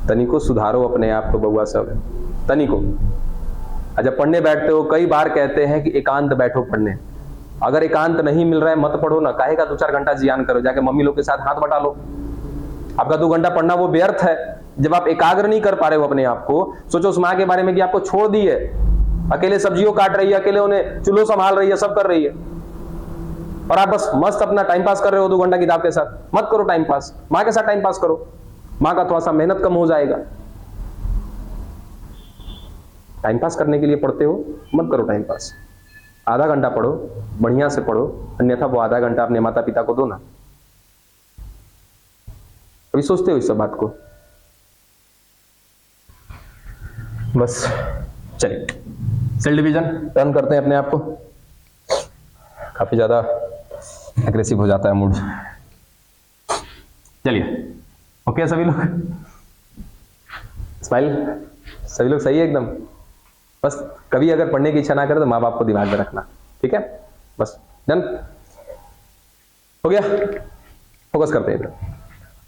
तनिको सुधारो अपने आप को बउआ सब, तनिको। जब पढ़ने बैठते हो, कई बार कहते हैं कि एकांत बैठो पढ़ने। अगर एकांत नहीं मिल रहा है मत पढ़ो ना, काहे का 2-4 घंटा जियान करो, जाके मम्मी लोग के साथ हाथ बटा लो। आपका 2 घंटा पढ़ना वो व्यर्थ है जब आप एकाग्र नहीं कर पा रहे हो अपने आप को। सोचो उस माँ के बारे में कि आपको छोड़ दी है, अकेले सब्जियों काट रही है, अकेले उन्हें चूल्हो संभाल रही है, सब कर रही है, और आप बस मस्त अपना टाइम पास कर रहे हो 2 घंटा किताब के साथ। मत करो टाइम पास, माँ के साथ टाइम पास करो, माँ का थोड़ा सा मेहनत कम हो जाएगा। टाइम पास करने के लिए पढ़ते हो, मत करो टाइम पास। आधा घंटा पढ़ो, बढ़िया से पढ़ो, अन्यथा वो आधा घंटा अपने माता पिता को दो ना। अभी सोचते हो इस सब बात को? बस चलिए, सेल डिवीजन टर्न करते हैं अपने आप को। काफी ज्यादा एग्रेसिव हो जाता है मूड। चलिए, ओके सभी लोग, स्माइल, सभी लोग सही है एकदम। बस कभी अगर पढ़ने की इच्छा ना करे तो माँ बाप को दिमाग में रखना, ठीक है? बस डन हो गया। फोकस करते हैं।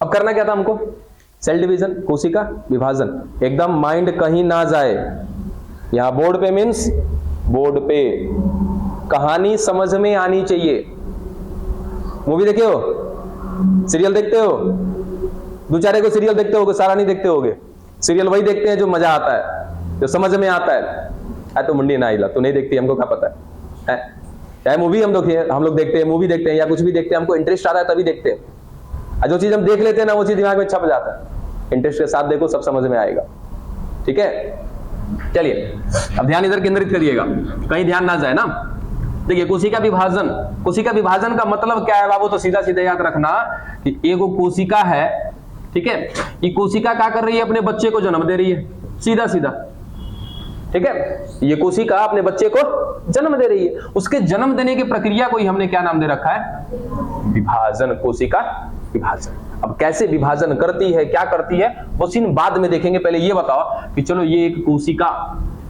अब करना क्या था हमको? सेल डिवीजन, कोशिका विभाजन। एकदम माइंड कहीं ना जाए। यहां बोर्ड पे मीन्स बोर्ड पे कहानी समझ में आनी चाहिए। मूवी देखे हो, सीरियल देखते हो, 2-4 को सीरियल देखते होगे, सारा नहीं देखते होगे। सीरियल वही देखते हैं जो मजा आता है, जो समझ में आता है। तो मुंडी ना हिला, तू नहीं देखती, हमको क्या पता है? चाहे मूवी हम लोग देखते हैं, मूवी देखते हैं या कुछ भी देखते हैं, हमको इंटरेस्ट आता है तभी देखते हैं। जो चीज हम देख लेते हैं ना, वो चीज दिमाग में छप जाता है। इंटरेस्ट के साथ देखो, सब समझ में आएगा, ठीक है? चलिए, अब ध्यान इधर केंद्रित करिएगा, कहीं ध्यान ना जाए ना। देखिए, कोशिका विभाजन। कोशिका विभाजन का मतलब क्या है बाबू? तो सीधा सीधा याद रखना कि एगो कोशिका है, ठीक है? ये कोशिका क्या कर रही है? अपने बच्चे को जन्म दे रही है, सीधा सीधा, ठीक है? ये कोशिका अपने बच्चे को जन्म दे रही है। उसके जन्म देने की प्रक्रिया को ही हमने क्या नाम दे रखा है? विभाजन, कोशिका विभाजन। अब कैसे विभाजन करती है, क्या करती है, वो सीन बाद में देखेंगे। पहले ये बताओ कि चलो ये एक कोशिका,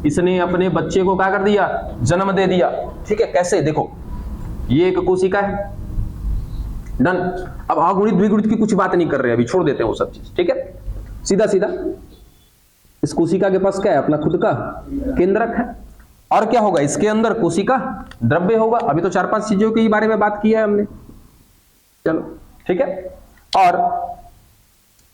इसने अपने बच्चे को क्या कर दिया? जन्म दे दिया, ठीक है? कैसे? देखो, ये एक कोशिका है, डन। अब अगुणित द्विगुणित की कुछ बात नहीं कर रहे हैं, अभी छोड़ देते हैं वो सब चीज, ठीक है? सीधा सीधा इस कोशिका के पास क्या है? अपना खुद का केंद्रक है। और क्या होगा? इसके अंदर कोशिका द्रव्य होगा। अभी तो 4-5 चीजों के बारे में बात किया है हमने, चलो, ठीक है? और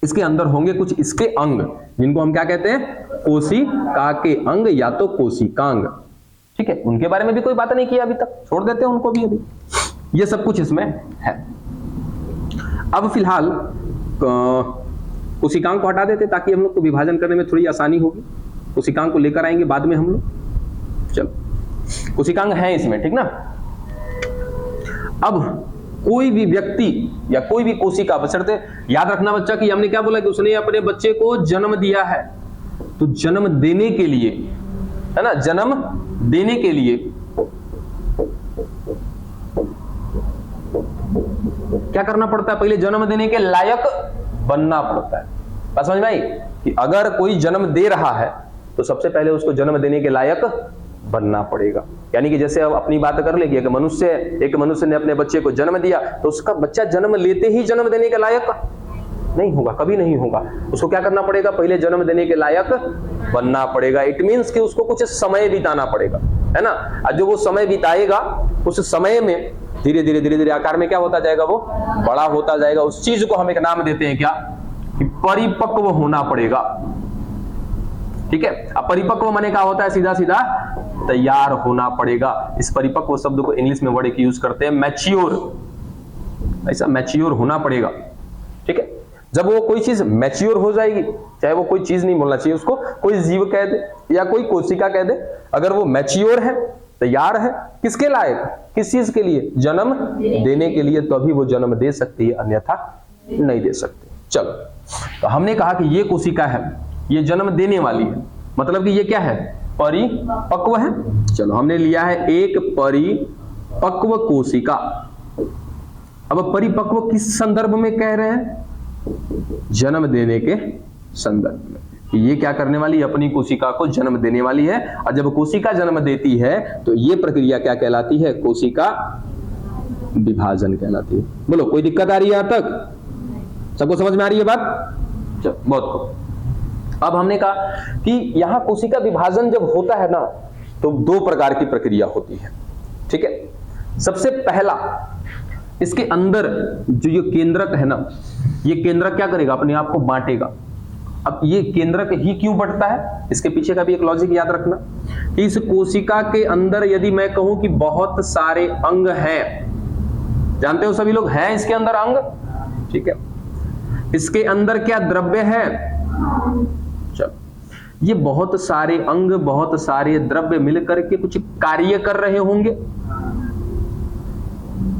इसके अंदर होंगे कुछ इसके अंग, जिनको हम क्या कहते हैं? कोशिका के अंग या तो कोशिकांग, ठीक है? उनके बारे में भी कोई बात नहीं किया अभी तक, छोड़ देते हैं उनको भी। अभी ये सब कुछ इसमें है। अब फिलहाल कोशिकांग को हटा देते ताकि हम लोग को विभाजन करने में थोड़ी आसानी होगी। कोशिकांग को लेकर आएंगे बाद में हम लोग। चलो, कोशिकांग है इसमें, ठीक ना? अब कोई भी व्यक्ति या कोई भी कोशिका, बशर्ते याद रखना बच्चा कि हमने क्या बोला कि उसने अपने बच्चे को जन्म दिया है। तो जन्म देने के लिए, है ना, जन्म देने के लिए क्या करना पड़ता है? पहले जन्म देने के लायक बनना पड़ता है। बात समझ में आई? कि अगर कोई जन्म दे रहा है तो सबसे पहले उसको जन्म देने के लायक बनना पड़ेगा। यानी कि जैसे अब अपनी बात कर ले कि एक मनुष्य ने अपने बच्चे को जन्म दिया, तो उसका बच्चा जन्म लेते ही जन्म देने के लायक नहीं होगा, कभी नहीं होगा। उसको क्या करना पड़ेगा? पहले जन्म देने के लायक बनना पड़ेगा। इट मीन्स कि उसको कुछ समय बिताना पड़ेगा, है ना? और जो वो समय बिताएगा, उस समय में धीरे धीरे आकार में क्या होता जाएगा? वो बड़ा होता जाएगा। उस चीज को हम एक नाम देते हैं क्या? कि परिपक्व होना पड़ेगा, ठीक है? अब परिपक्व माने क्या होता है? सीधा सीधा तैयार होना पड़ेगा। इस परिपक्व शब्द को इंग्लिश में वर्ड एक यूज करते हैं, मैच्योर। ऐसा मैच्योर होना पड़ेगा, ठीक है? जब वो कोई चीज मैच्योर हो जाएगी, चाहे वो कोई चीज नहीं बोलना चाहिए उसको, कोई जीव कह दे या कोई कोशिका कह दे, अगर वो मैच्योर है, तैयार है, किसके लायक? किस चीज के लिए? जन्म देने के लिए। तभी वो जन्म दे सकती है, अन्यथा नहीं दे सकती। चलो, तो हमने कहा कि ये कोशिका है, ये जन्म देने वाली है, मतलब कि ये क्या है? परिपक्व है। चलो, हमने लिया है एक परिपक्व कोशिका। अब परिपक्व किस संदर्भ में कह रहे हैं? जन्म देने के संदर्भ में। ये क्या करने वाली? अपनी कोशिका को जन्म देने वाली है। और जब कोशिका जन्म देती है तो ये प्रक्रिया क्या कहलाती है? कोशिका विभाजन कहलाती है। बोलो, कोई दिक्कत आ रही है यहां तक? सबको समझ में आ रही है बात? चलो, बहुत खूब। अब हमने कहा कि यहां कोशिका विभाजन जब होता है ना, तो दो प्रकार की प्रक्रिया होती है, ठीक है। सबसे पहला, इसके अंदर जो ये केंद्रक है ना, ये केंद्रक क्या करेगा, अपने आप को बांटेगा। अब ये केंद्रक ही क्यों बढ़ता है, इसके पीछे का भी एक लॉजिक याद रखना कि इस कोशिका के अंदर यदि मैं कहूं कि बहुत सारे अंग हैं, जानते हो सभी लोग, हैं इसके अंदर अंग, ठीक है। इसके अंदर क्या द्रव्य है, चलो, ये बहुत सारे अंग, बहुत सारे द्रव्य मिलकर के कुछ कार्य कर रहे होंगे,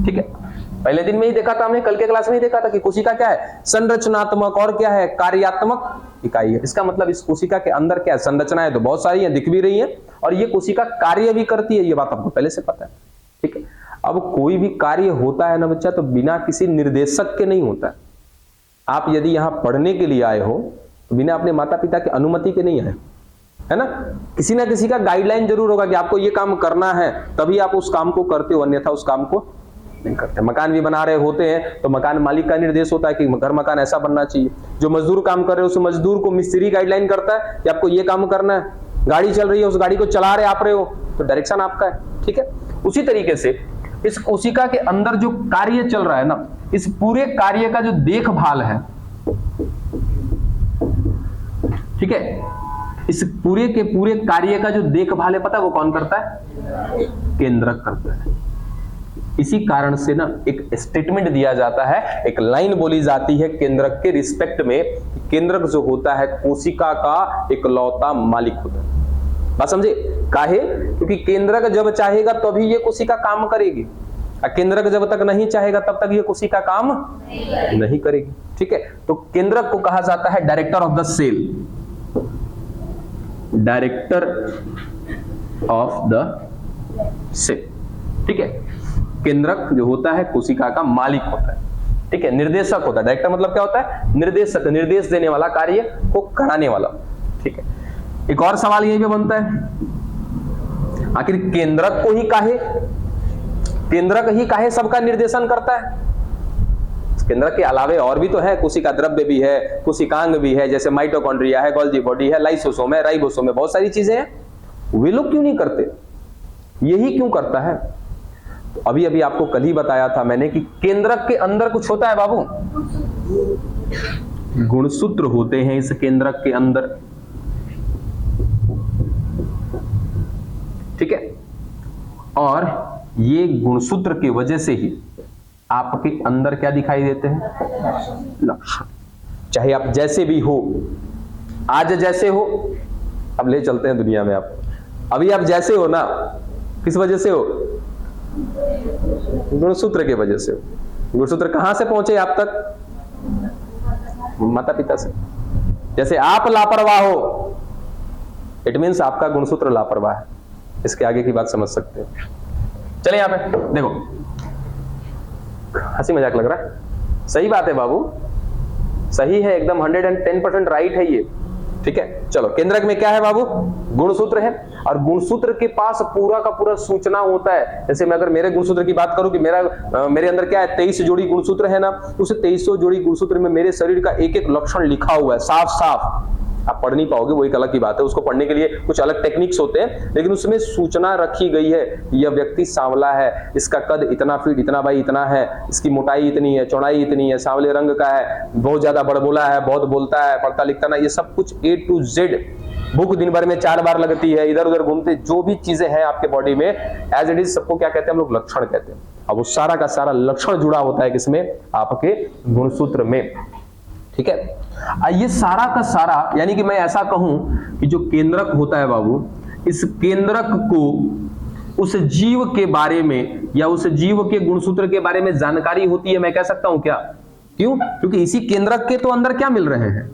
ठीक है। पहले दिन में ही देखा था हमने, कल के क्लास में ही देखा था कि कोशिका क्या है, संरचनात्मक और क्या है, कार्यात्मक इकाई है। इसका मतलब इस कोशिका के अंदर क्या है, संरचनाएं तो बहुत सारी हैं, दिख भी रही हैं, और ये कोशिका कार्य भी करती है, ये बात आपको पहले से पता है, ठीक है। अब कोई भी कार्य होता है ना बच्चा, तो बिना किसी निर्देशक के नहीं होता है। आप यदि यहां पढ़ने के लिए आए हो तो बिना अपने माता पिता की अनुमति के नहीं आए, है ना। किसी ना किसी का गाइडलाइन जरूर होगा कि आपको ये काम करना है, तभी आप उस काम को करते हो, अन्यथा उस काम को नहीं करते। मकान भी बना रहे होते हैं तो मकान मालिक का निर्देश होता है कि घर मकान ऐसा बनना चाहिए। जो मजदूर काम कर रहे हो, उस मजदूर को मिस्त्री गाइडलाइन करता है कि आपको ये काम करना है। गाड़ी चल रही है, उस गाड़ी को चला रहे आप रहे हो, तो डायरेक्शन आपका है, ठीक है। उसी तरीके से इस कोशिका के अंदर जो कार्य चल रहा है ना, इस पूरे कार्य का जो देखभाल है, ठीक है, इस पूरे के पूरे कार्य का जो देखभाल है, पता है वो कौन करता है, केंद्रक करता है। इसी कारण से ना एक स्टेटमेंट दिया जाता है, एक लाइन बोली जाती है केंद्रक के रिस्पेक्ट में, केंद्रक जो होता है कोशिका का इकलौता मालिक होता है। बात समझे, काहे, क्योंकि केंद्रक जब चाहेगा तभी ये कोशिका काम करेगी, और केंद्रक जब तक नहीं चाहेगा तब तक ये कोशिका काम नहीं करेगी, ठीक है। तो केंद्रक को कहा जाता है director of the cell, director of the cell, ठीक है। केंद्रक जो होता है कोशिका का मालिक होता है, ठीक है, निर्देशक होता है। डायरेक्टर मतलब क्या होता है, निर्देशक, निर्देश देने वाला, कार्य को कराने वाला, ठीक है। एक और सवाल यही पे बनता है, आखिर केंद्रक को ही काहे, केंद्रक ही काहे सबका निर्देशन करता है। केंद्रक के अलावे और भी तो है, कोशिका द्रव्य भी है, कोशिकांग भी है, जैसे माइटोकॉन्ड्रिया है, गोल्जी बॉडी है, लाइसोसोम है, राइबोसोम है, बहुत सारी चीजें हैं। वे लोग क्यों नहीं करते, यही क्यों करता है। तो अभी अभी आपको कल ही बताया था मैंने कि केंद्रक के अंदर कुछ होता है बाबू, गुणसूत्र होते हैं इस केंद्रक के अंदर, ठीक है। और ये गुणसूत्र की वजह से ही आपके अंदर क्या दिखाई देते हैं, लक्षण। चाहे आप जैसे भी हो, आज जैसे हो, अब ले चलते हैं दुनिया में आप, अभी आप जैसे हो ना, किस वजह से हो, गुणसूत्र के वजह से हो। गुणसूत्र कहां से पहुंचे आप तक, माता पिता से। जैसे आप लापरवाह हो, इट मीन्स आपका गुणसूत्र लापरवाह है। इसके आगे की बात समझ सकते हो। चलिए यहां पे देखो, हंसी मजाक लग रहा है, सही बात है बाबू, सही है एकदम, 110% राइट है ये, ठीक है। चलो, केंद्रक में क्या है बाबू, गुणसूत्र है, और गुणसूत्र के पास पूरा का पूरा सूचना होता है। जैसे मैं अगर मेरे गुणसूत्र की बात करूं कि मेरे अंदर क्या है, 23 जोड़ी गुणसूत्र है ना, उस 23 जोड़ी गुणसूत्र में मेरे शरीर का एक एक लक्षण लिखा हुआ है, साफ साफ। आप पढ़ नहीं पाओगे, वो एक अलग की बात है, उसको पढ़ने के लिए कुछ अलग टेक्निक्स होते हैं, लेकिन उसमें सूचना रखी गई है, यह व्यक्ति सांवला है, इसका कद इतना फीट इतना बाई इतना है, इसकी मोटाई इतनी है, चौड़ाई इतनी है, सांवले रंग का है, बहुत ज्यादा बड़बोला है, बहुत बोलता है, पढ़ता लिखता ना, ये सब कुछ A to Z। भूख दिन भर में 4 बार लगती है, इधर उधर घूमते, जो भी चीजें हैं आपके बॉडी में एज इट इज, सबको क्या कहते हैं हम लोग, लक्षण कहते हैं। अब वो सारा का सारा लक्षण जुड़ा होता है किसमें, आपके गुणसूत्र में, ठीक है। ये सारा का सारा, यानी कि मैं ऐसा कहूं कि जो केंद्रक होता है बाबू, इस केंद्रक को उस जीव के बारे में या उस जीव के गुणसूत्र के बारे में जानकारी होती है, मैं कह सकता हूं क्या, क्यों, क्योंकि इसी केंद्रक के तो अंदर क्या मिल रहे हैं,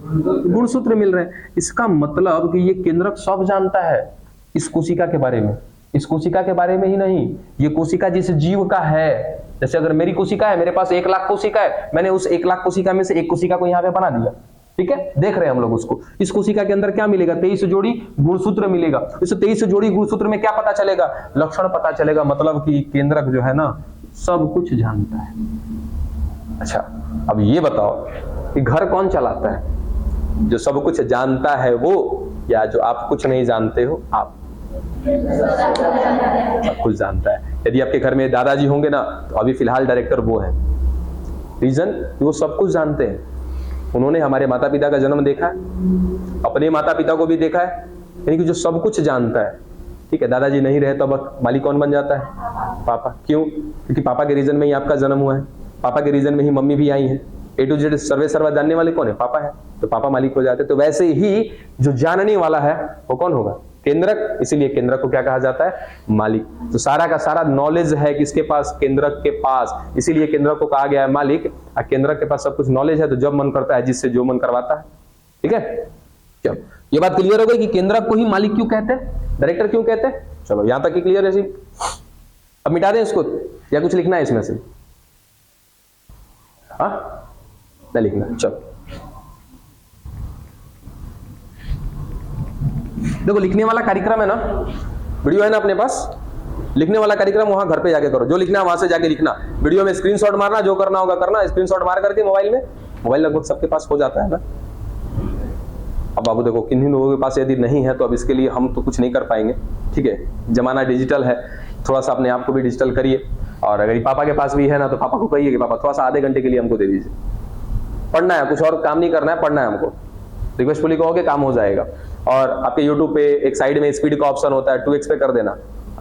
गुणसूत्र मिल रहे हैं। इसका मतलब कि ये केंद्रक सब जानता है इस कोशिका के बारे में, इस कोशिका के बारे में ही नहीं, ये कोशिका जिस जीव का है। जैसे अगर मेरी कोशिका है, मेरे पास 1 लाख कोशिका है, मैंने उस 1 लाख कोशिका में से एक कोशिका को यहाँ पे बना दिया, ठीक है, देख रहे हैं हम लोग उसको। इस कोशिका के अंदर क्या मिलेगा, 23 जोड़ी गुणसूत्र मिलेगा। इस 23 जोड़ी गुणसूत्र में क्या पता चलेगा, लक्षण पता चलेगा। मतलब कि केंद्रक जो है ना, सब कुछ जानता है। अच्छा, अब ये बताओ कि घर कौन चलाता है, जो सब कुछ जानता है वो, या जो आप कुछ नहीं जानते हो आप? सब कुछ जानता है। यदि आपके घर में दादाजी होंगे ना, तो अभी फिलहाल डायरेक्टर वो है। रीजन, वो सब कुछ जानते हैं। उन्होंने हमारे माता पिता का जन्म देखा है, अपने माता पिता को भी देखा है, यानी कि जो सब कुछ जानता है। ठीक है, दादाजी नहीं रहे तो अब मालिक कौन बन जाता है? पापा। क्यों? क्योंकि पापा के रीजन में ही आपका जन्म हुआ है, पापा के रीजन में ही मम्मी भी आई है। ए टू जेड सर्वे सर्वा जानने वाले कौन है? पापा है, तो पापा मालिक हो जाते। तो वैसे ही जो जानने वाला है वो कौन होगा? केंद्रक। इसीलिए केंद्रक को क्या कहा जाता है? मालिक। तो सारा का सारा नॉलेज है किसके पास? केंद्रक के पास। इसीलिए केंद्रक को कहा गया है मालिक, और केंद्रक के पास सब कुछ नॉलेज है, तो जब मन करता है जिससे जो मन करवाता है। ठीक है, चलो ये बात क्लियर हो गई कि केंद्रक को ही मालिक क्यों कहते हैं, डायरेक्टर क्यों कहते हैं। चलो यहां तक ही क्लियर है। अब मिटा दें इसको या कुछ लिखना है इसमें से? हाँ, नहीं लिखना। चलो देखो, लिखने वाला कार्यक्रम है ना, वीडियो है ना अपने पास, लिखने वाला कार्यक्रम वहां घर पे जाके करो। जो लिखना है वहां से जाके लिखना, वीडियो में स्क्रीनशॉट मारना, जो करना होगा करना, स्क्रीनशॉट मार करके मोबाइल में, मोबाइल लगभग सबके पास हो जाता है ना। अब बाबू देखो, किन्हीं लोगों के पास यदि नहीं है तो अब इसके लिए हम तो कुछ नहीं कर पाएंगे। ठीक है, जमाना डिजिटल है, थोड़ा सा अपने आप को भी डिजिटल करिए। और अगर पापा के पास भी है ना, तो पापा को कहिए कि पापा थोड़ा सा आधे घंटे के लिए हमको दे दीजिए, पढ़ना है, कुछ और काम नहीं करना है, पढ़ना है हमको। रिक्वेस्टफुली कहोगे, काम हो जाएगा। और आपके YouTube पे एक साइड में स्पीड का ऑप्शन होता है, 2x पे कर देना।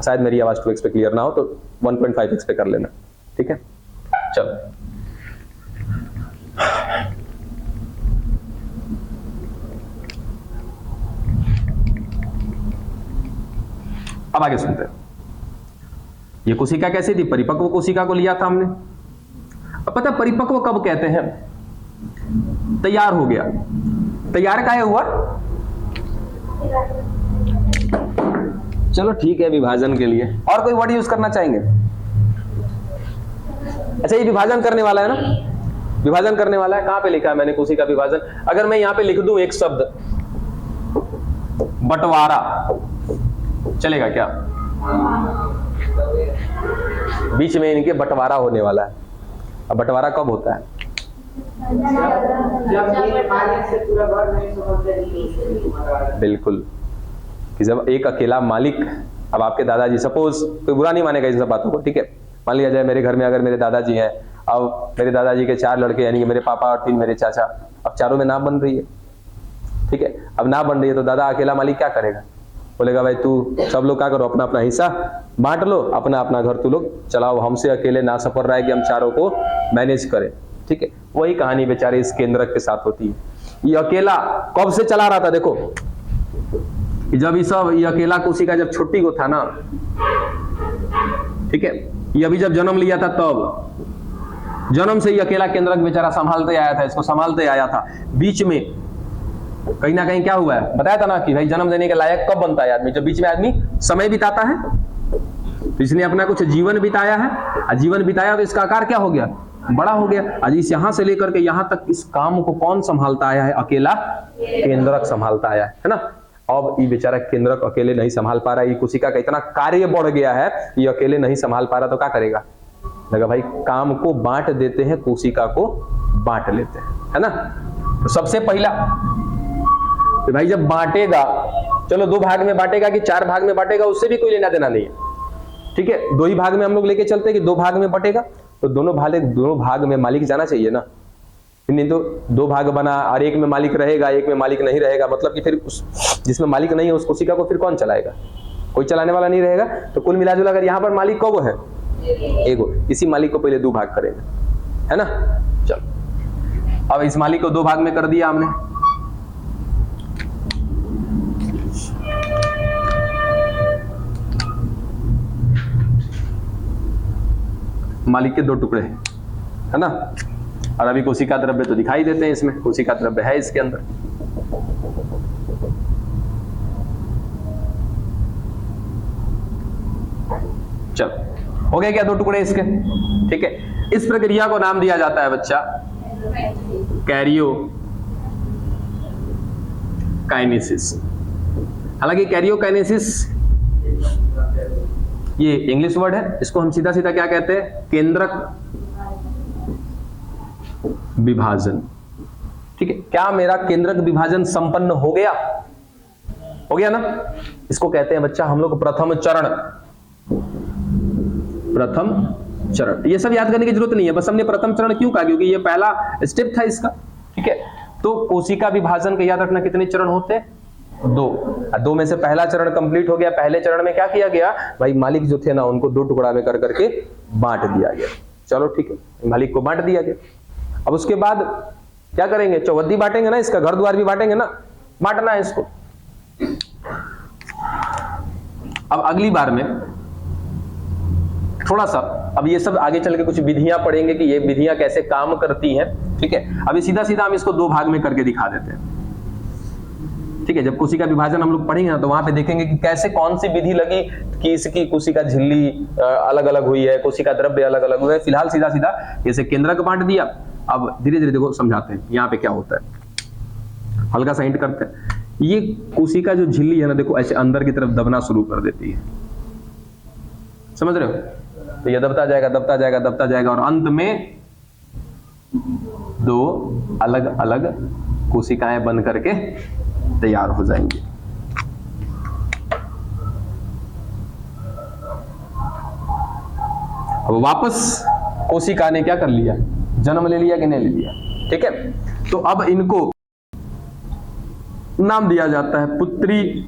शायद मेरी आवाज 2x पे क्लियर ना हो तो 1.5x पे कर लेना। ठीक है, चलो अब आगे सुनते हैं। ये कोशिका कैसी थी? परिपक्व कोशिका को लिया था हमने। अब पता परिपक्व कब कहते हैं? तैयार हो गया। तैयार काहे हुआ? चलो ठीक है, विभाजन के लिए। और कोई वर्ड यूज करना चाहेंगे? अच्छा, ये विभाजन करने वाला है ना, विभाजन करने वाला है। कहां पे लिखा है मैंने कोशिका विभाजन? अगर मैं यहां पे लिख दूं एक शब्द बंटवारा, चलेगा क्या? बीच में इनके बंटवारा होने वाला है। अब बंटवारा कब होता है? बिल्कुल, कि जब एक अकेला मालिक, अब आपके दादाजी, सपोज कोई बुरा नहीं मानेगा इन सब बातों को, ठीक है, मान लिया जाए मेरे घर में अगर मेरे दादाजी हैं, अब मेरे दादाजी के 4 लड़के, यानी कि मेरे पापा और 3 मेरे चाचा, अब चारों में ना बन रही है। ठीक है, अब ना बन रही है तो दादा अकेला मालिक क्या करेगा? बोलेगा भाई तू सब लोग क्या करो, अपना अपना हिस्सा बांट लो, अपना अपना घर तू लोग चलाओ, हमसे अकेले ना सफर रहा है कि हम चारों को मैनेज करें। ठीक है, वही कहानी बेचारे इस केंद्रक के साथ होती है। ये अकेला कब से चला रहा था? देखो, जब ये अकेला कोशिका जब छुट्टी को था ना, ठीक है, ये अभी जब जन्म लिया था तब जन्म से ही अकेला केंद्रक बेचारा संभालते आया था, इसको संभालते आया था। बीच में कहीं ना कहीं क्या हुआ है, बताया था ना कि भाई जन्म देने के लायक कब बनता है आदमी? जब बीच में आदमी समय बिताता है। तो इसने अपना कुछ जीवन बिताया है, और जीवन बिताया तो इसका आकार क्या हो गया? बड़ा हो गया। आज इस यहां से लेकर के यहां तक इस काम को कौन संभालता आया है? अकेला केंद्रक संभालता आया है ना। अब ये बेचारा केंद्रक अकेले नहीं संभाल पा रहा है, ये कोशिका का इतना कार्य बढ़ गया है, ये अकेले नहीं संभाल पा रहा, तो क्या करेगा? लगा भाई काम को बांट देते हैं, कोशिका को बांट लेते हैं, है ना। तो सबसे पहला तो भाई जब बांटेगा, चलो 2 भाग में बांटेगा कि 4 भाग में बांटेगा, उससे भी कोई लेना देना नहीं है। ठीक है, 2 ही भाग में हम लोग लेके चलते हैं कि 2 भाग में बटेगा, तो दोनों भाग में मालिक जाना चाहिए ना। नहीं तो 2 भाग बना और एक में मालिक रहेगा, एक में मालिक नहीं रहेगा, मतलब कि फिर जिसमें मालिक नहीं है उस कोशिका को फिर कौन चलाएगा? कोई चलाने वाला नहीं रहेगा। तो कुल मिलाजुला कर यहाँ पर मालिक कौन है? एगो। इसी मालिक को पहले 2 भाग करेंगे, है ना। चलो अब इस मालिक को 2 भाग में कर दिया हमने। मालिक के 2 टुकड़े हैं, है ना। और अभी कोशिका द्रव्य तो दिखाई देते हैं इसमें, कोशिका द्रव्य है इसके अंदर। चलो हो गया क्या 2 टुकड़े इसके? ठीक है, इस प्रक्रिया को नाम दिया जाता है बच्चा कैरियोकाइनेसिस। हालांकि कैरियोकाइनेसिस ये इंग्लिश वर्ड है, इसको हम सीधा सीधा क्या कहते हैं? केंद्रक विभाजन। ठीक है, क्या मेरा केंद्रक विभाजन संपन्न हो गया? हो गया ना? इसको कहते हैं बच्चा हम लोग प्रथम चरण। प्रथम चरण, ये सब याद करने की जरूरत नहीं है, बस हमने प्रथम चरण क्यों कहा, क्योंकि ये पहला स्टेप था इसका। ठीक है, तो कोशिका विभाजन का याद रखना कितने चरण होते हैं? 2 में से पहला चरण कंप्लीट हो गया। पहले चरण में क्या किया गया भाई, मालिक जो थे ना उनको 2 टुकड़ा में कर करके बांट दिया गया। चलो ठीक है, मालिक को बांट दिया गया। अब उसके बाद क्या करेंगे, चौहद्दी बांटेंगे ना, इसका घर द्वार भी बांटेंगे ना, बांटना है इसको। अब अगली बार में थोड़ा सा, अब ये सब आगे चल के कुछ विधियां पढ़ेंगे कि ये विधियां कैसे काम करती हैं। ठीक है, अभी सीधा सीधा हम इसको 2 भाग में करके दिखा देते हैं। ठीक है, जब कोशिका विभाजन हम लोग पढ़ेंगे ना तो वहां पे देखेंगे कि कैसे कौन सी विधि लगी कि इसकी कोशिका झिल्ली अलग अलग हुई है, कोशिका द्रव्य अलग अलग हुए। फिलहाल सीधा सीधा जैसे केंद्रक बांट दिया। अब धीरे धीरे देखो समझाते हैं यहाँ पे क्या होता है, हल्का सा हिंट करते हैं। ये कोशिका जो झिल्ली है ना, देखो ऐसे अंदर की तरफ दबना शुरू कर देती है, समझ रहे हो? तो ये दबता जाएगा दबता जाएगा दबता जाएगा और अंत में 2 अलग अलग कोशिकाएं बन करके तैयार हो जाएंगे। अब वापस कोशिका ने क्या कर लिया, जन्म ले लिया कि नहीं ले लिया? ठीक है, तो अब इनको नाम दिया जाता है पुत्री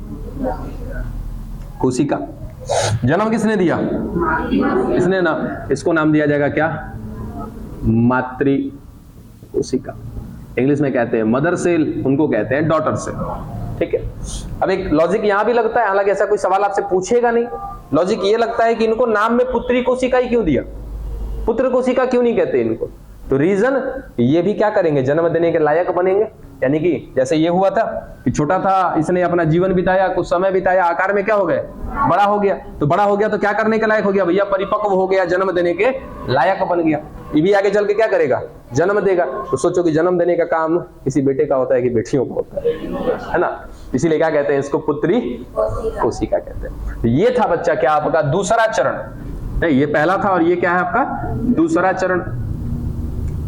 कोशिका। जन्म किसने दिया? इसने ना। इसको नाम दिया जाएगा क्या? मातृ कोशिका। इंग्लिश में कहते हैं मदर सेल, उनको कहते हैं डॉटर सेल। ठीक है, अब एक लॉजिक यहां भी लगता है, हालांकि ऐसा कोई सवाल आपसे पूछेगा नहीं। लॉजिक ये लगता है कि इनको नाम में पुत्री कोशिका ही क्यों दिया, पुत्र कोशिका क्यों नहीं कहते इनको? तो रीजन, ये भी क्या करेंगे, जन्म देने के लायक बनेंगे। यानी कि जैसे ये हुआ था कि छोटा था, इसने अपना जीवन बिताया, कुछ समय बिताया, आकार में क्या हो गए, बड़ा हो गया। तो बड़ा हो गया तो क्या करने के लायक हो गया भैया, परिपक्व हो गया, जन्म देने के लायक बन गया। ये भी आगे चल के क्या करेगा, जन्म देगा। तो सोचो कि जन्म देने का काम किसी बेटे का होता है कि बेटियों का होता है ना? इसीलिए क्या कहते हैं इसको, पुत्री कोशिका कहते हैं। तो ये था बच्चा क्या आपका दूसरा चरण। ये पहला था और ये क्या है आपका दूसरा चरण।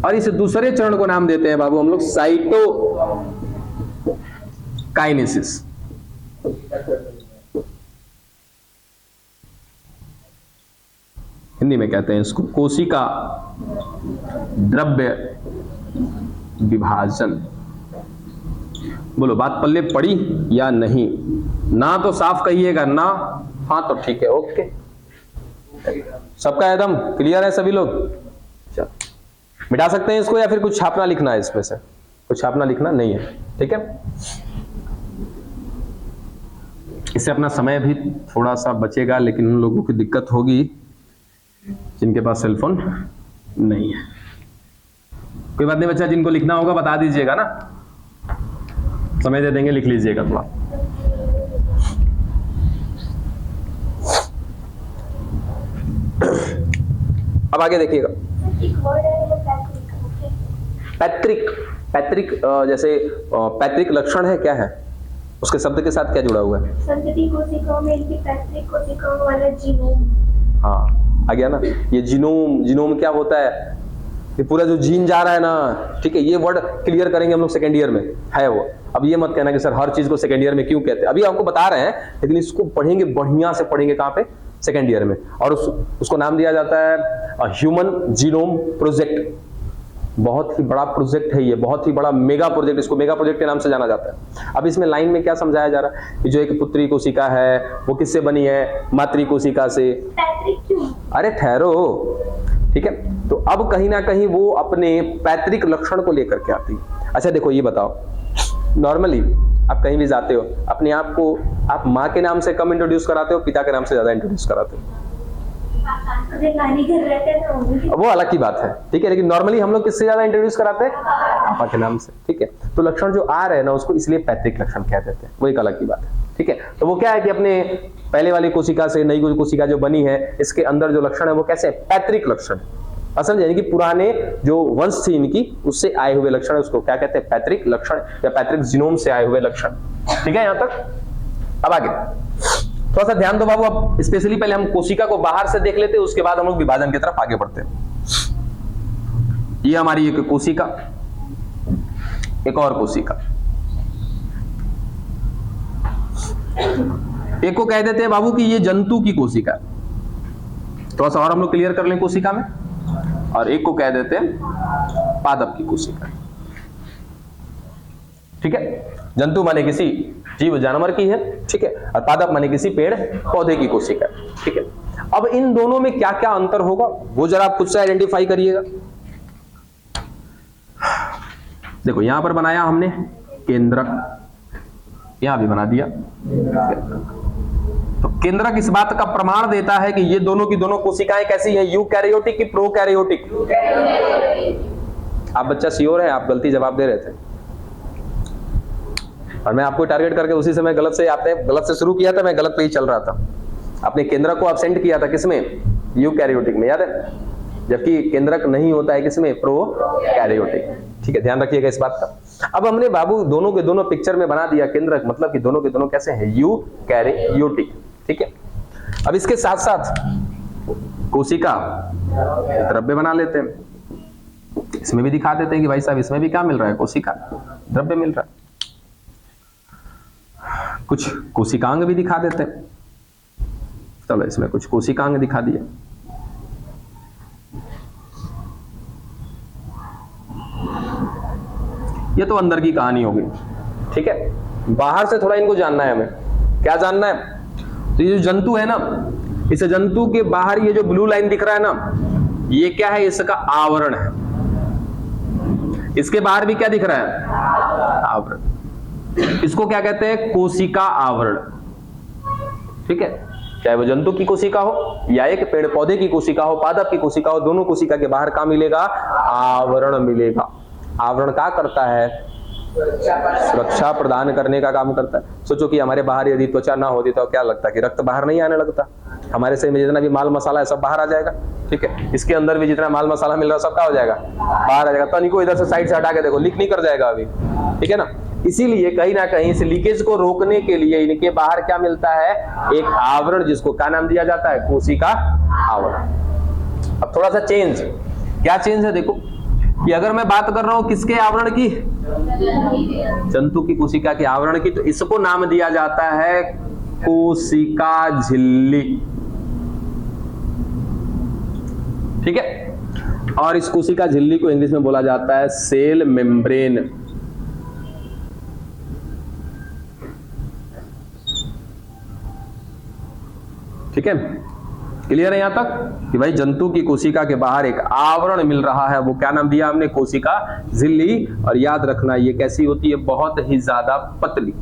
और इस दूसरे चरण को नाम देते हैं बाबू हम लोग साइटोकाइनेसिस। हिंदी में कहते हैं इसको कोशिका द्रव्य विभाजन। बोलो बात पल्ले पड़ी या नहीं? ना तो साफ कहिएगा ना, हाँ तो ठीक है, ओके। सबका एकदम क्लियर है सभी लोग? चलो मिटा सकते हैं इसको या फिर कुछ छापना लिखना है इसमें से? कुछ छापना लिखना नहीं है, ठीक है। इससे अपना समय भी थोड़ा सा बचेगा, लेकिन उन लोगों की दिक्कत होगी जिनके पास सेलफोन नहीं है। कोई बात नहीं बच्चा, जिनको लिखना होगा बता दीजिएगा ना, समय दे देंगे, लिख लीजिएगा थोड़ा। अब आगे देखिएगा, पैतृक। पैतृक जैसे पैतृक लक्षण है, क्या है उसके शब्द के साथ क्या जुड़ा हुआ है? संतति कोशिकाओं में इनकी पैतृक कोशिकाओं वाला जीनोम। हाँ आ गया ना, ये जीनोम। जीनोम क्या होता है? ये पूरा जो जीन जा रहा है ना, ठीक है, ये वर्ड क्लियर करेंगे हम लोग सेकेंड ईयर में है वो। अब ये मत कहना कि सर हर चीज को सेकेंड ईयर में क्यों कहते हैं, अभी आपको बता रहे हैं, लेकिन इसको पढ़ेंगे बढ़िया से, पढ़ेंगे कहाँ पे, सेकेंड ईयर में। और उसको नाम दिया जाता है ह्यूमन जीनोम प्रोजेक्ट। बहुत ही बड़ा प्रोजेक्ट है ये, बहुत ही बड़ा मेगा प्रोजेक्ट, इसको मेगा प्रोजेक्ट के नाम से जाना जाता है। अब इसमें लाइन में क्या समझाया जा रहा है कि जो एक पुत्री कोशिका है वो किससे बनी है? मातृ कोशिका से। अरे ठहरो, ठीक है। तो अब कहीं ना कहीं वो अपने पैतृक लक्षण को लेकर के आती है। अच्छा देखो ये बताओ, नॉर्मली आप कहीं भी जाते हो, अपने आप को आप माँ के नाम से कम इंट्रोड्यूस कराते हो, पिता के नाम से ज्यादा इंट्रोड्यूस कराते हो? वो अलग की बात है, ठीक है, लेकिन नॉर्मली हम लोग किससे ज्यादा इंट्रोड्यूस कराते हैं? पापा के नाम से, ठीक है। तो लक्षण जो आ रहे हैं ना, उसको इसलिए पैतृक लक्षण कह देते हैं, वो एक अलग की बात है, ठीक है। तो वो क्या है कि अपने पहले वाली कोशिका से नई कोशिका जो बनी है, इसके अंदर जो लक्षण है वो कैसे? पैतृक लक्षण। असल यानी कि पुराने जो वंश थी इनकी, उससे आए हुए लक्षण है, उसको क्या कहते हैं? पैतृक लक्षण या पैतृक जीनोम से आए हुए लक्षण, ठीक है यहां तक। अब आगे थोड़ा सा ध्यान दो बाबू। अब स्पेशली पहले हम कोशिका को बाहर से देख लेते हैं, उसके बाद हम लोग विभाजन की तरफ आगे बढ़ते हैं। ये हमारी एक कोशिका, एक और कोशिका, एक को कह देते हैं बाबू कि ये जंतु की कोशिका, थोड़ा सा और हम लोग क्लियर कर लें कोशिका में, और एक को कह देते हैं पादप की कोशिका। ठीक है, जंतु माने किसी जीव जानवर की है, ठीक है, और पादप माने किसी पेड़ पौधे की कोशिका। ठीक है, अब इन दोनों में क्या क्या अंतर होगा वो जरा आप खुद से आइडेंटिफाई करिएगा। देखो यहां पर बनाया हमने केंद्रक, यहां भी बना दिया। तो केंद्रक इस बात का प्रमाण देता है कि ये दोनों की दोनों कोशिकाएं कैसी हैं, यूकैरियोटिक की प्रोकैरियोटिक। आप बच्चा श्योर है, आप गलती जवाब दे रहे थे और मैं आपको टारगेट करके उसी समय गलत से, आपने गलत से शुरू किया था, मैं गलत पे ही चल रहा था। आपने केंद्रक को एब्सेंट किया था किसमें, यूकैरियोटिक में, याद है, जबकि केंद्रक नहीं होता है किसमें, प्रोकैरियोटिक। ठीक है, ध्यान रखिएगा इस बात का। अब हमने बाबू दोनों के दोनों पिक्चर में बना दिया केंद्रक, मतलब कि दोनों के दोनों कैसे हैं, यूकैरियोटिक। ठीक है, अब इसके साथ साथ कोशिका द्रव्य बना लेते हैं, इसमें भी दिखा देते हैं कि भाई साहब इसमें भी क्या मिल रहा है, कोशिका द्रव्य मिल रहा है। कुछ कोशिकांग भी दिखा देते हैं, चलो इसमें कुछ कोशिकांग दिखा दिया। ये तो अंदर की कहानी होगी। ठीक है, बाहर से थोड़ा इनको जानना है, हमें क्या जानना है। तो ये जो जंतु है ना, इस जंतु के बाहर ये जो ब्लू लाइन दिख रहा है ना, ये क्या है, इसका आवरण है। इसके बाहर भी क्या दिख रहा है, आवरण। इसको क्या कहते हैं, कोशिका आवरण। ठीक है, चाहे वो जंतु की कोशिका हो या एक पेड़ पौधे की कोशिका हो, पादप की कोशिका हो, दोनों कोशिका के बाहर क्या मिलेगा, आवरण मिलेगा। आवरण क्या करता है, सुरक्षा प्रदान करने का काम करता है। सोचो कि हमारे बाहर यदि त्वचा ना होती तो क्या लगता कि रक्त बाहर नहीं आने लगता, हमारे शरीर में जितना भी माल मसाला है सब बाहर आ जाएगा। ठीक है, इसके अंदर भी जितना माल मसाला मिल रहा है सब क्या हो जाएगा, बाहर आ जाएगा। तो इनको इधर से साइड से हटा के देखो, लीक नहीं कर जाएगा अभी। ठीक है ना, इसीलिए कहीं ना कहीं इस लीकेज को रोकने के लिए इनके बाहर क्या मिलता है, एक आवरण, जिसको क्या नाम दिया जाता है, कोशिका आवरण। अब थोड़ा सा चेंज, क्या चेंज है देखो, कि अगर मैं बात कर रहा हूं किसके आवरण की, जंतु की कोशिका के आवरण की, तो इसको नाम दिया जाता है कोशिका झिल्ली। ठीक है, और इस कोशिका झिल्ली को इंग्लिश में बोला जाता है सेल मेम्ब्रेन। ठीक है, क्लियर है यहां तक कि भाई जंतु की कोशिका के बाहर एक आवरण मिल रहा है, वो क्या नाम दिया हमने, कोशिका झिल्ली। और याद रखना ये कैसी होती है, बहुत ही ज्यादा पतली,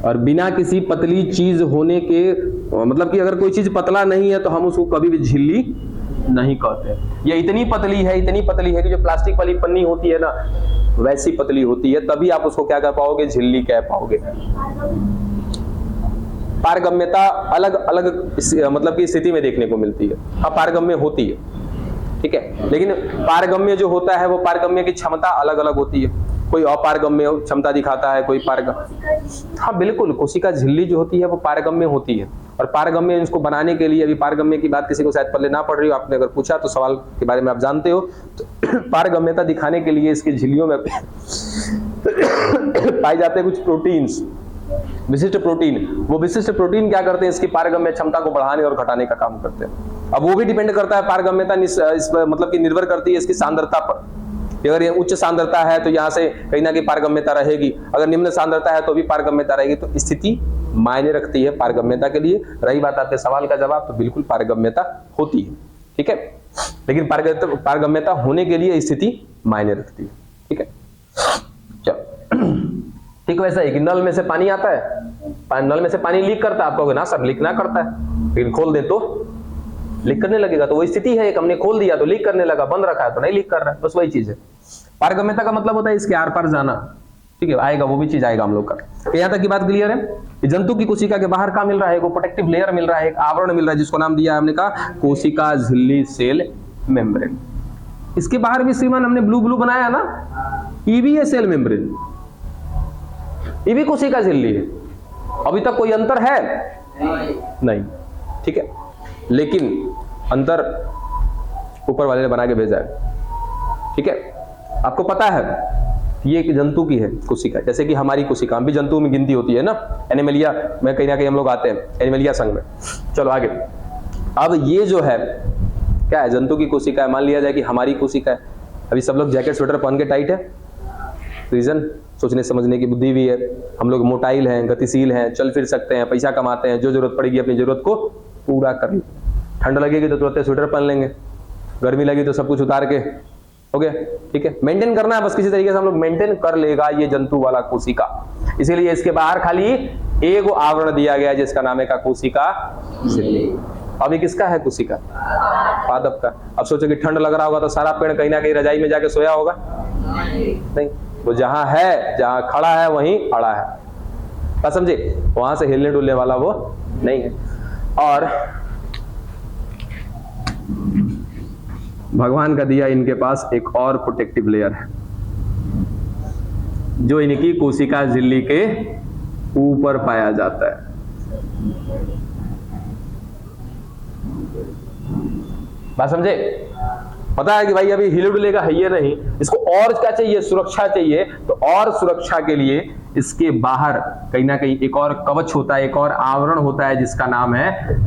और बिना किसी पतली चीज होने के, मतलब कि अगर कोई चीज पतला नहीं है तो हम उसको कभी भी झिल्ली नहीं कहते। ये इतनी पतली है, इतनी पतली है कि जो प्लास्टिक वाली पन्नी होती है ना, वैसी पतली होती है, तभी आप उसको क्या कह पाओगे, झिल्ली कह पाओगे। पारगम्यता अलग अलग मतलब की स्थिति में देखने को मिलती है, अपारगम्य होती है। ठीक है, लेकिन पारगम्य जो होता है वो पारगम्य की क्षमता अलग अलग होती है, कोई अपारगम्य क्षमता दिखाता है, कोई पारगम्य। हाँ बिल्कुल, कोशिका झिल्ली जो होती है वो पारगम्य होती है, और पारगम्य इसको बनाने के लिए, अभी पारगम्य की बात किसी को शायद पहले ना पढ़ रही हो, आपने अगर पूछा तो सवाल के बारे में आप जानते हो, तो पारगम्यता दिखाने के लिए इसकी झिल्लियों में पाए जाते हैं कुछ प्रोटीन्स, विशिष्ट प्रोटीन। वो विशिष्ट प्रोटीन क्या करते हैं, इसकी पारगम्य क्षमता को बढ़ाने और घटाने का काम करते हैं। अब वो भी डिपेंड करता है, पारगम्यता मतलब कि निर्भर करती है इसकी सांद्रता पर। अगर ये उच्च सांद्रता है तो यहाँ से कहीं ना कहीं पारगम्यता रहेगी, अगर निम्न सांद्रता है तो भी पारगम्यता रहेगी। तो स्थिति मायने रखती है पारगम्यता के लिए। रही बात आपके सवाल का जवाब, तो बिल्कुल पारगम्यता होती है। ठीक है, लेकिन पारगम्यता होने के लिए स्थिति मायने रखती है। ठीक है, चलो ठीक, वैसा है कि नल में से पानी आता है, नल में से पानी लीक करता है, आप कहोगे ना सर लीक ना करता है, लेकिन खोल दे तो लीक करने लगेगा। तो वो स्थिति है, एक हमने खोल दिया तो लीक करने लगा, बंद रखा है तो नहीं लीक कर रहा है, बस वही चीज है। पारगम्यता का मतलब होता है इसके आर पार जाना। ठीक है, आएगा वो भी चीज आएगा हम लोग का। तो यहां तक की बात क्लियर है कि जंतु की कोशिका के बाहर क्या मिल रहा है, वो प्रोटेक्टिव लेयर मिल रहा है, एक आवरण मिल रहा है, जिसको नाम दिया हमने कहा कोशिका झिल्ली सेल मेम्ब्रेन। इसके बाहर भी श्रीमान हमने ब्लू ब्लू बनाया ना, ये भी है सेल मेम्ब्रेन, ये भी कोशिका झिल्ली है। अभी तक कोई अंतर है नहीं। ठीक है, लेकिन अंतर ऊपर वाले ने बना के भेजा है। ठीक है, आपको पता है ये एक जंतु की है कोशिका, जैसे कि हमारी कोशिका भी जंतु में गिनती होती है ना, एनिमलिया में कहीं ना कहीं हम लोग आते हैं, एनिमलिया संघ में। चलो आगे, अब ये जो है क्या है, जंतु की कोशिका है। मान लिया जाए कि हमारी कोशिका है। अभी सब लोग जैकेट स्वेटर पहन के टाइट है, रीजन सोचने समझने की बुद्धि भी है, हम लोग मोटाइल हैं, गतिशील हैं, चल फिर सकते हैं, पैसा कमाते हैं, जो जरूरत पड़ेगी अपनी जरूरत को पूरा कर ले। ठंड लगेगी तो तुरंत स्वेटर पहन लेंगे, गर्मी लगी तो सब कुछ उतार के हो गया, ठीक है। मेंटेन करना है बस, किसी तरीके से हम लोग मेंटेन कर लेगा ये जंतु वाला कोशिका। इसीलिए इसके बाहर खाली एक आवरण दिया गया है जिसका नाम है कोशिका झिल्ली। अभी किसका है कोशिका? पादप का। अब सोचो कि ठंड लग रहा होगा तो सारा पेड़ कहीं ना कहीं रजाई में जाके सोया होगा? नहीं, वो जहां है, जहां खड़ा है वहीं खड़ा है, बात समझे? वहां से हिलने डुलने वाला वो नहीं है। और भगवान का दिया इनके पास एक और प्रोटेक्टिव लेयर है जो इनकी कोशिका झिल्ली के ऊपर पाया जाता है। बात समझे? पता है कि भाई अभी हिले डुलेगा है ये नहीं, इसको और क्या चाहिए? सुरक्षा चाहिए। तो और सुरक्षा के लिए इसके बाहर कहीं ना कहीं एक और कवच होता है, एक और आवरण होता है जिसका नाम है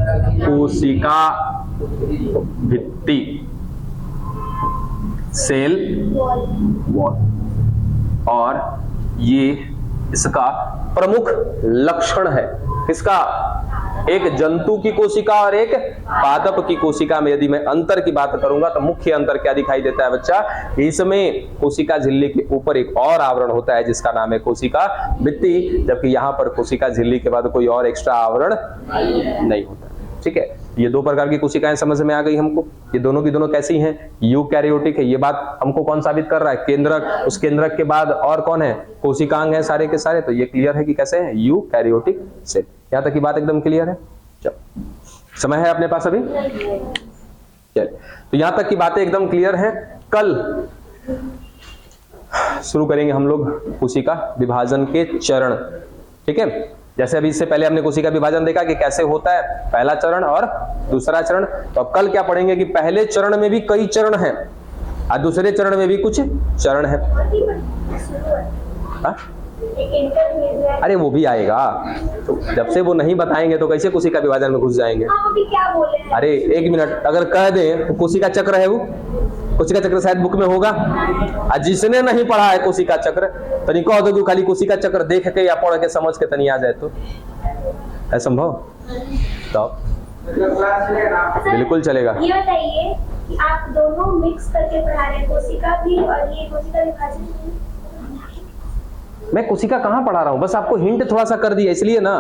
कोशिका भित्ति, सेल वॉल। और ये इसका प्रमुख लक्षण है। इसका एक जंतु की कोशिका और एक पादप की कोशिका में यदि मैं अंतर की बात करूंगा तो मुख्य अंतर क्या दिखाई देता है बच्चा? इसमें कोशिका झिल्ली के ऊपर एक और आवरण होता है जिसका नाम है कोशिका भित्ति, जबकि यहां पर कोशिका झिल्ली के बाद कोई और एक्स्ट्रा आवरण नहीं होता। ठीक है, ये दो प्रकार की कोशिकाएं समझ में आ गई हमको। ये दोनों की दोनों कैसी हैं? यूकैरियोटिक है। ये बात हमको कौन साबित कर रहा है? केंद्रक, उस केंद्रक के बाद और कौन है? कोशिकांग है सारे के सारे। तो ये क्लियर है कि कैसे है? Eukaryotic cell. यहां तक की बात एकदम क्लियर है। चलो, समय है अपने पास अभी? चलिए, तो यहां तक की बातें एकदम क्लियर है। कल शुरू करेंगे हम लोग कोशिका विभाजन के चरण। ठीक है, जैसे अभी इससे पहले हमने कोशिका विभाजन देखा कि कैसे होता है, पहला चरण और दूसरा चरण। तो अब कल क्या पढ़ेंगे कि पहले चरण में भी कई चरण हैं और दूसरे चरण में भी कुछ चरण है। अरे वो भी आएगा, तो जब से वो नहीं बताएंगे तो कैसे कोशिका विभाजन में घुस जाएंगे? अभी क्या बोले? अरे एक मिनट, अगर कह दें तो कोशिका चक्र है, वो कोशिका चक्र शायद बुक में होगा। और जिसने नहीं पढ़ा है कोशिका चक्र, तनी कह दो कि खाली कोशिका चक्र देख के या पढ़ के समझ के तनी आ जाए तो है संभव? तो बिल्कुल चलेगा। ये बताइए कि आप दोनों मिक्स करके पढ़ा रहे हैं, कोशिका भी और ये कोशिका विभाजन भी? मैं कोशिका कहाँ पढ़ा रहा हूँ, बस आपको हिंट थोड़ा सा कर दिया इसलिए ना।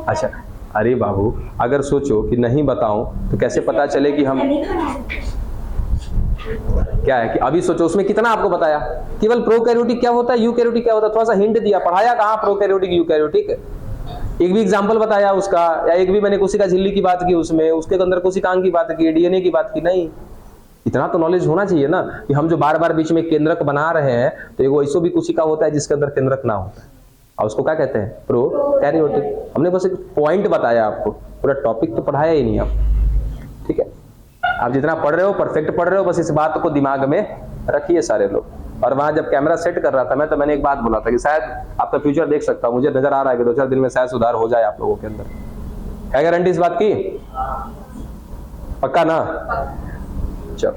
अच्छा, अरे बाबू अगर सोचो कि नहीं बताऊं तो कैसे पता चले कि हम क्या है। कि अभी सोचो उसमें कितना आपको बताया, केवल प्रोकैरियोटिक क्या होता है, यूकैरियोटिक क्या होता है, थोड़ा सा हिंट दिया, पढ़ाया कहाँ प्रोकैरियोटिक यूकैरियोटिक, एक भी एग्जांपल बताया उसका, या एक भी मैंने कोशिका झिल्ली की बात की उसमें, उसके अंदर कोशिकांग की बात की, डीएनए की बात की? नहीं। इतना तो नॉलेज होना चाहिए ना कि हम जो बार बार बीच में केंद्रक बना रहे हैं तो एक ऐसा भी कोशिका होता है जिसके अंदर केंद्रक ना होता है, और उसको क्या कहते हैं? प्रोकैरियोटिक। हमने बस एक पॉइंट बताया आपको, पूरा टॉपिक तो पढ़ाया ही नहीं आप। ठीक है, आप जितना पढ़ रहे हो परफेक्ट पढ़ रहे हो, बस इस बात को दिमाग में रखिए सारे लोग। और वहां जब कैमरा सेट कर रहा था मैं, तो मैंने एक बात बोला था कि शायद आपका फ्यूचर देख सकता हूं, मुझे नजर आ रहा है कि 2-4 दिन में शायद सुधार हो जाए आप लोगों के अंदर। क्या गारंटी इस बात की? पक्का ना? चलो।